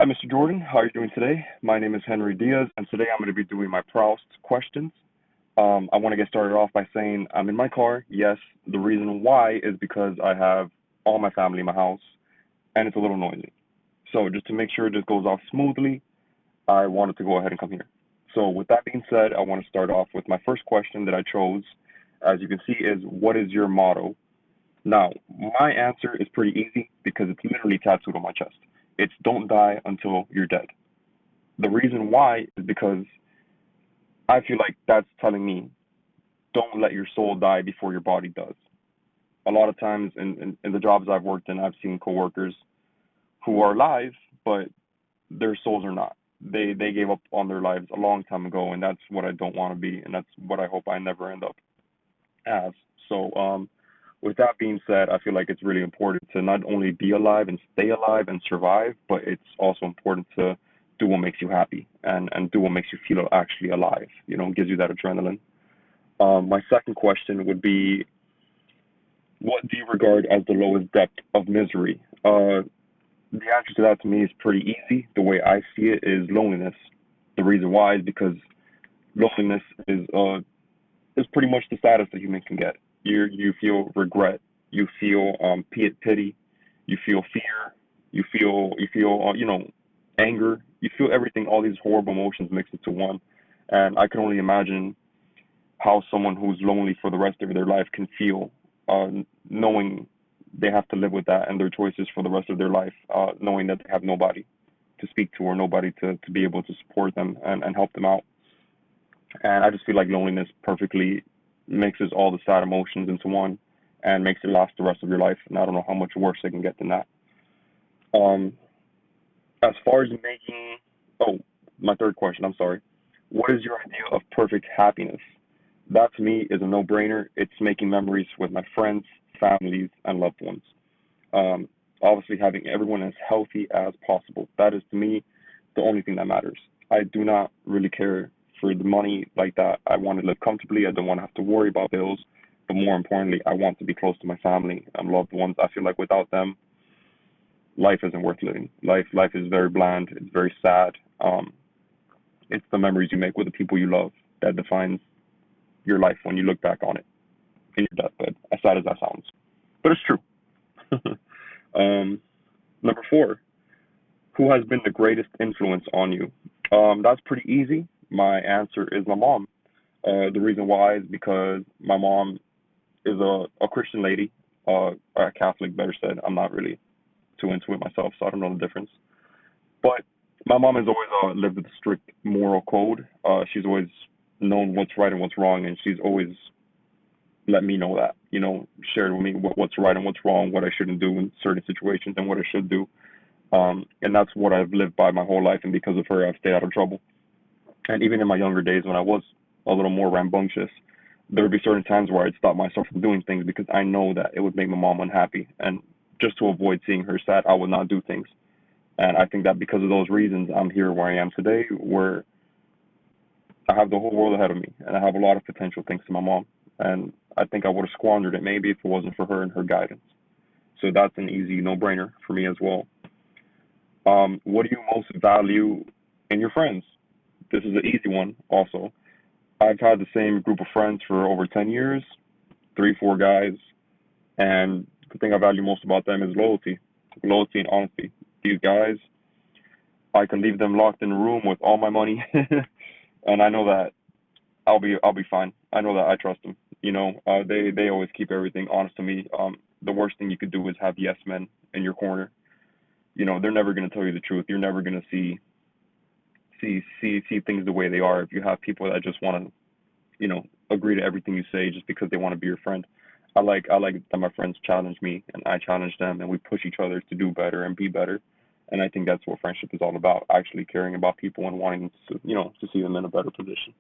Hi, Mr. Jordan. How are you doing today? My name is Henry Diaz, and today I'm going to be doing my Proust questions. I want to get started off by saying I'm in my car. Yes, the reason why is because I have all my family in my house, and it's a little noisy. So just to make sure this goes off smoothly, I wanted to go ahead and come here. So with that being said, I want to start off with my first question that I chose. As you can see, is what is your motto? Now, my answer is pretty easy because it's literally tattooed on my chest. It's don't die until you're dead. The reason why is because I feel like that's telling me don't let your soul die before your body does. A lot of times in the jobs I've worked in, I've seen coworkers who are alive, but their souls are not. They gave up on their lives a long time ago, and that's what I don't want to be, and that's what I hope I never end up as. So, with that being said, I feel like it's really important to not only be alive and stay alive and survive, but it's also important to do what makes you happy and do what makes you feel actually alive. Gives you that adrenaline. My second question would be, what do you regard as the lowest depth of misery? The answer to that to me is pretty easy. The way I see it is loneliness. The reason why is because loneliness is pretty much the saddest that human can get. You feel regret, you feel pity, you feel fear, you feel anger, you feel everything, all these horrible emotions mixed into one. And I can only imagine how someone who's lonely for the rest of their life can feel, uh, knowing they have to live with that and their choices for the rest of their life, knowing that they have nobody to speak to or nobody to be able to support them and help them out. And I just feel like loneliness perfectly mixes all the sad emotions into one and makes it last the rest of your life. And I don't know how much worse it can get than that. Um, as far as making, oh, my third question, I'm sorry. What is your idea of perfect happiness? That to me is a no-brainer. It's making memories with my friends, families, and loved ones. Um, Obviously, having everyone as healthy as possible. That is to me the only thing that matters. I do not really care for the money like that. I want to live comfortably. I don't want to have to worry about bills. But more importantly, I want to be close to my family and loved ones. I feel like without them, life isn't worth living. Life is very bland. It's very sad. It's the memories you make with the people you love that defines your life when you look back on it in your deathbed. As sad as that sounds, but it's true. um, Number four, who has been the greatest influence on you? That's pretty easy. My answer is my mom. The reason why is because my mom is a Christian lady, a Catholic, better said. I'm not really too into it myself, so I don't know the difference. But my mom has always lived with a strict moral code. She's always known what's right and what's wrong, and she's always let me know that, shared with me what's right and what's wrong, what I shouldn't do in certain situations, and what I should do. And that's what I've lived by my whole life, and because of her, I've stayed out of trouble. And even in my younger days, when I was a little more rambunctious, there would be certain times where I'd stop myself from doing things because I know that it would make my mom unhappy. And just to avoid seeing her sad, I would not do things. And I think that because of those reasons, I'm here where I am today, where I have the whole world ahead of me, and I have a lot of potential thanks to my mom. And I think I would have squandered it maybe if it wasn't for her and her guidance. So that's an easy no-brainer for me as well. What do you most value in your friends? This is an easy one also. I've had the same group of friends for over 10 years, three, four guys, and the thing I value most about them is loyalty, loyalty and honesty. These guys, I can leave them locked in a room with all my money, and I know that I'll be fine. I know that I trust them. They always keep everything honest to me. The worst thing you could do is have yes men in your corner. They're never going to tell you the truth. You're never going to see things the way they are if you have people that just want to, agree to everything you say just because they want to be your friend. I like that my friends challenge me and I challenge them and we push each other to do better and be better. And I think that's what friendship is all about, actually caring about people and wanting to see them in a better position.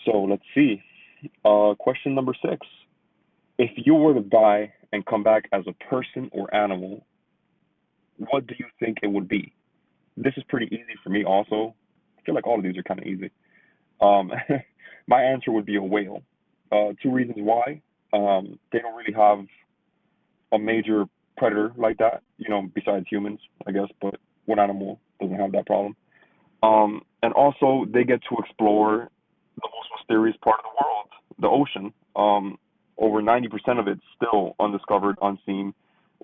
So let's see. Question number six. If you were to die and come back as a person or animal, what do you think it would be? This is pretty easy for me also. I feel like all of these are kind of easy. Um, my answer would be a whale. Two reasons why. They don't really have a major predator like that, besides humans, I guess. But what animal doesn't have that problem? And also they get to explore the most mysterious part of the world, the ocean. Over 90% of it's still undiscovered, unseen.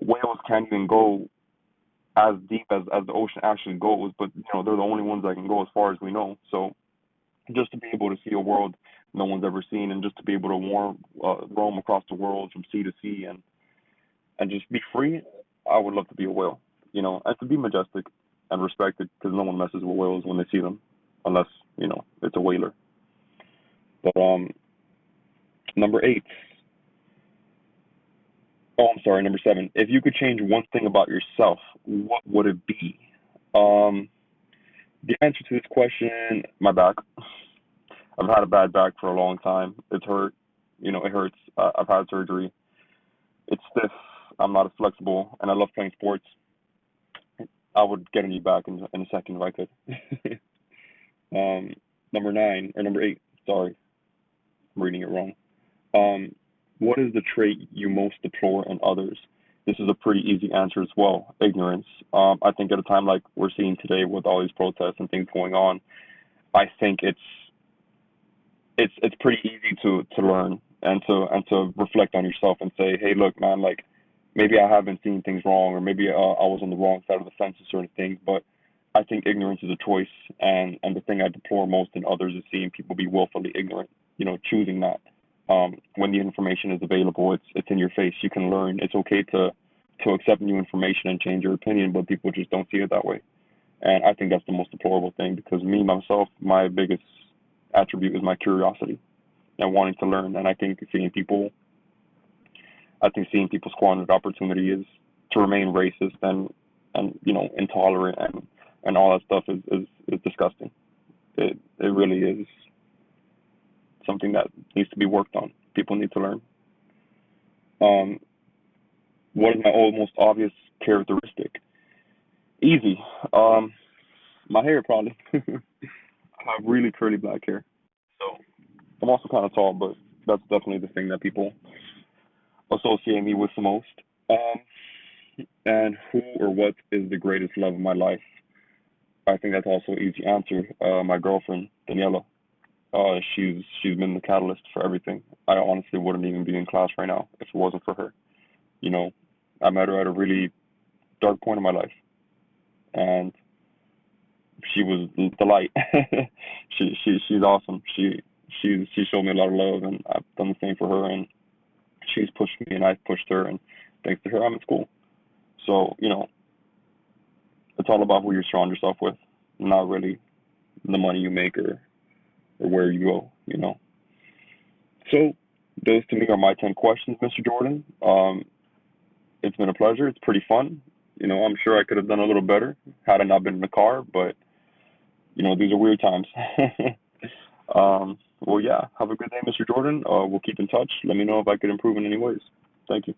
Whales can't even go as deep as the ocean actually goes, but they're the only ones that can go as far as we know. So just to be able to see a world no one's ever seen, and just to be able to roam across the world from sea to sea, and just be free, I would love to be a whale, and to be majestic and respected, because no one messes with whales when they see them, unless it's a whaler. But number eight. Oh, I'm sorry, number seven. If you could change one thing about yourself, what would it be? Um, the answer to this question, my back. I've had a bad back for a long time. It's hurt. It hurts. I've had surgery. It's stiff. I'm not as flexible, and I love playing sports. I would get a knee back in a second if I could. um, number nine or number eight. Sorry, I'm reading it wrong. Um, what is the trait you most deplore in others? This is a pretty easy answer as well. Ignorance. I think at a time like we're seeing today with all these protests and things going on, I think it's pretty easy to learn and to reflect on yourself and say, hey, look, man, like maybe I have been seeing things wrong, or maybe I was on the wrong side of the fence with certain things, but I think ignorance is a choice, and the thing I deplore most in others is seeing people be willfully ignorant, choosing that. When the information is available, it's in your face. You can learn. It's okay to accept new information and change your opinion, but people just don't see it that way. And I think that's the most deplorable thing, because me myself, my biggest attribute is my curiosity and wanting to learn. And I think seeing people squander the opportunity is to remain racist and intolerant and all that stuff is disgusting. It really is something that needs to be worked on. People need to learn. Um, what is my most obvious characteristic? Easy. Um, my hair probably. I have really curly black hair. So I'm also kind of tall, but that's definitely the thing that people associate me with the most. Um, and who or what is the greatest love of my life? I think that's also an easy answer. My girlfriend, Daniela. She's been the catalyst for everything. I honestly wouldn't even be in class right now if it wasn't for her. You know, I met her at a really dark point in my life, and she was the light. She's awesome. She showed me a lot of love, and I've done the same for her. And she's pushed me, and I've pushed her. And thanks to her, I'm in school. So it's all about who you surround yourself with, not really the money you make or where you go. So those to me are my 10 questions, Mr. Jordan. It's been a pleasure. It's pretty fun. I'm sure I could have done a little better had I not been in the car, but these are weird times. Well, yeah. Have a good day, Mr. Jordan. We'll keep in touch. Let me know if I could improve in any ways. Thank you.